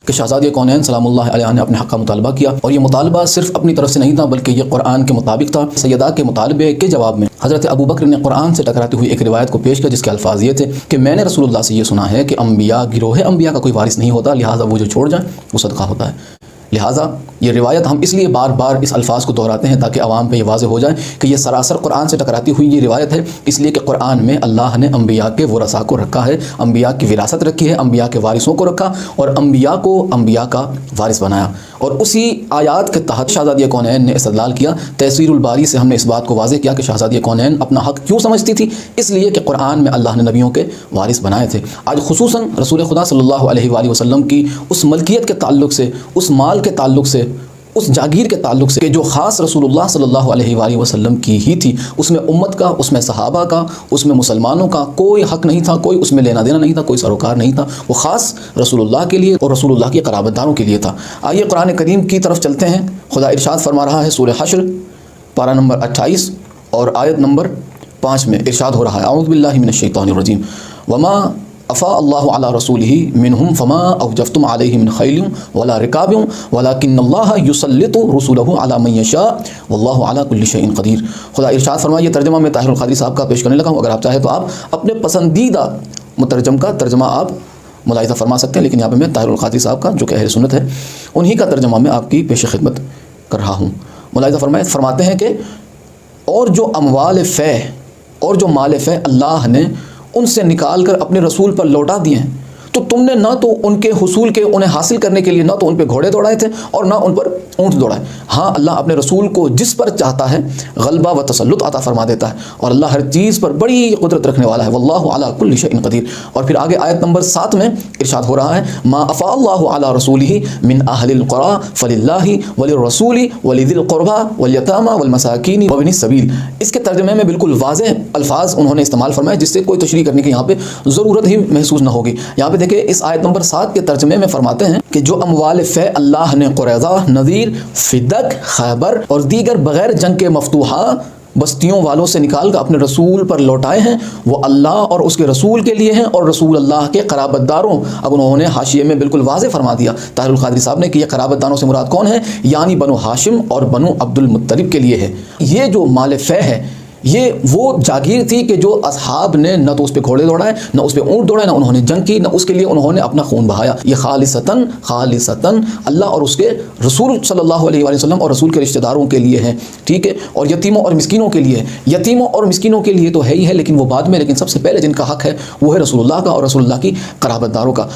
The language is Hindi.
कि शहज़ादी कौनैन सलामुल्लाह अलैहा ने अपने हक़ का मुतालबा किया, और ये मुतालबा सिर्फ अपनी तरफ से नहीं था बल्कि ये कुरान के मुताबिक था। सैयदा के मुतालबे के जवाब में हज़रत अबू बकर ने कुरान से टकराती हुई एक रिवायत को पेश किया जिसके अल्फाज ये थे कि मैंने रसूलुल्लाह से ये सुना है कि अम्बिया गिरोह अम्बिया का कोई वारिस नहीं होता, लिहाजा वो जो छोड़ जाए वो सदका होता है। लिहाजा ये रिवायत हम इसलिए बार बार इस अल्फाज को दोहराते हैं ताकि आवाम पे ये वाज़ेह हो जाए कि ये सरासर कुरान से टकराती हुई ये रिवायत है, इसलिए कि कुरान में अल्लाह ने अम्बिया के वरसा को रखा है, अम्बिया की विरासत रखी है, अम्बिया के वारिसों को रखा और अम्बिया को अम्बिया का वारिस बनाया। और उसी आयात के तहत शहज़ादी कौनैन ने इस्तदलाल किया। तफसीरुल बारी से हमने इस बात को वाज़ेह किया कि शहज़ादी कौनैन अपना हक़ क्यों समझती थी, इसलिए कि कुरान में अल्लाह ने नबियों के वारिस बनाए थे। आज खुसूसन रसूल खुदा सल्लल्लाहु अलैहि वसल्लम की उस मलकियत के ताल्लुक़ से, उस माल के ताल्लुक़ से, उस जागीर के ताल्लुक़ से कि जो ख़ास रसूलुल्लाह सल्लल्लाहु अलैहि वसल्लम की ही थी, उसमें उम्मत का, उसमें सहाबा का, उसमें मुसलमानों का कोई हक़ नहीं था, कोई उसमें लेना देना नहीं था, कोई सरोकार नहीं था। वो ख़ास रसूलुल्लाह के लिए और रसूलुल्लाह के क़राबतदारों के लिए था। आइए कुरान करीम की तरफ चलते हैं। खुदा इरशाद फरमा रहा है सूरह हश्र पारा नंबर 28 और आयत नंबर 5 में इरशाद हो रहा है, औज़ु बिल्लाहि मिनश शैतानिर रजीम, वमा अफ़ा अल्लाहु अला रसूलिही मिनहुम फमा अवजफ्तुम अलैहि मिन खैलिन वला रिकाबिन वलाकिन्नल्लाह युसल्लितु रुसुलहु अला मन यशा वल्लाहु अला कुल्लि शैइन क़दीर। खुदा इरशाद फरमाइए, तर्जमा में ताहिरुल क़ादरी साहब का पेश करने लगा हूँ। अगर आप चाहें तो आप अपने पसंदीदा मुतरजम का तर्जमा आप मुलाहिज़ा फरमा सकते हैं, लेकिन यहाँ पर मैं ताहिरुल क़ादरी साहब का जो कि अहले सुन्नत है उन्हीं का तर्जमा में आपकी पेश खिदमत कर रहा हूँ। मुलाहिज़ा फरमाते हैं कि और जो अमवाल फ़ै और जो माल फ़ै अल्लाह ने उनसे निकाल कर अपने रसूल पर लौटा दिए हैं, तो तुमने ना तो उनके हुसूल के, उन्हें हासिल करने के लिए ना तो उन पर घोड़े दौड़ाए थे और ना उन पर ऊँट दौड़ाए। हाँ, अल्लाह अपने रसूल को जिस पर चाहता है गलबा व तसल्लुत अता फरमा देता है और अल्लाह हर चीज़ पर बड़ी कुदरत रखने वाला है। वल्लाहु अला कुल्लि शैइन क़दीर। और फिर आगे आयत नंबर 7 में इरशाद हो रहा है, मा अफ़ा अल्लाहु अला रसूलिही मिन अहलिल क़ुरा फ़लिल्लाहि वलिर्रसूलि वलिज़िल क़ुरबा वल-यतामा वल-मसाकीन व इब्निस सबील। इसके तर्जुमे में बिल्कुल वाज़ेह अल्फाज उन्होंने इस्तेमाल फरमाए जिससे कोई तशरीह करने की यहाँ पे ज़रूरत ही महसूस न होगी। यहाँ पे देखिए इस आयत नंबर 7 के तर्जुमे में फरमाते हैं कि जो अमवाल फ़ै अल्लाह ने क़ुरैज़ा, नज़ीर, फ़िदक, खैबर और दीगर बग़ैर जंग के मफ़तूहा बस्तियों वालों से निकाल कर अपने रसूल पर लौटाए हैं, वो अल्लाह और उसके रसूल के लिए हैं और रसूल अल्लाह के क़राबतदारों। अब उन्होंने हाशिये में बिल्कुल वाज़ेह फरमा दिया ताहिरुल क़ादरी साहब ने कि ये क़राबतदारों से मुराद कौन है, यानी बनु हाशिम और बनु अब्दुल मुत्तलिब के लिए है। ये जो माल फ़ै है ये वो जागीर थी कि जो असहाब ने न तो उस पर घोड़े दौड़ाए, न उस पर ऊँट दौड़ाए, न उन्होंने जंग की, न उसके लिए उन्होंने अपना खून बहाया। ये खालिसतन अल्लाह और उसके रसूल सल्लल्लाहु अलैहि वसल्लम और रसूल के रिश्तेदारों के लिए है, ठीक है, और यतीमों और मिस्कीनों के लिए। यतीमों और मिस्कीनों के लिए तो है ही है, लेकिन वो बाद में, लेकिन सबसे पहले जिनका हक़ है वो है रसूलुल्लाह का और रसूलुल्लाह की क़राबतदारों का।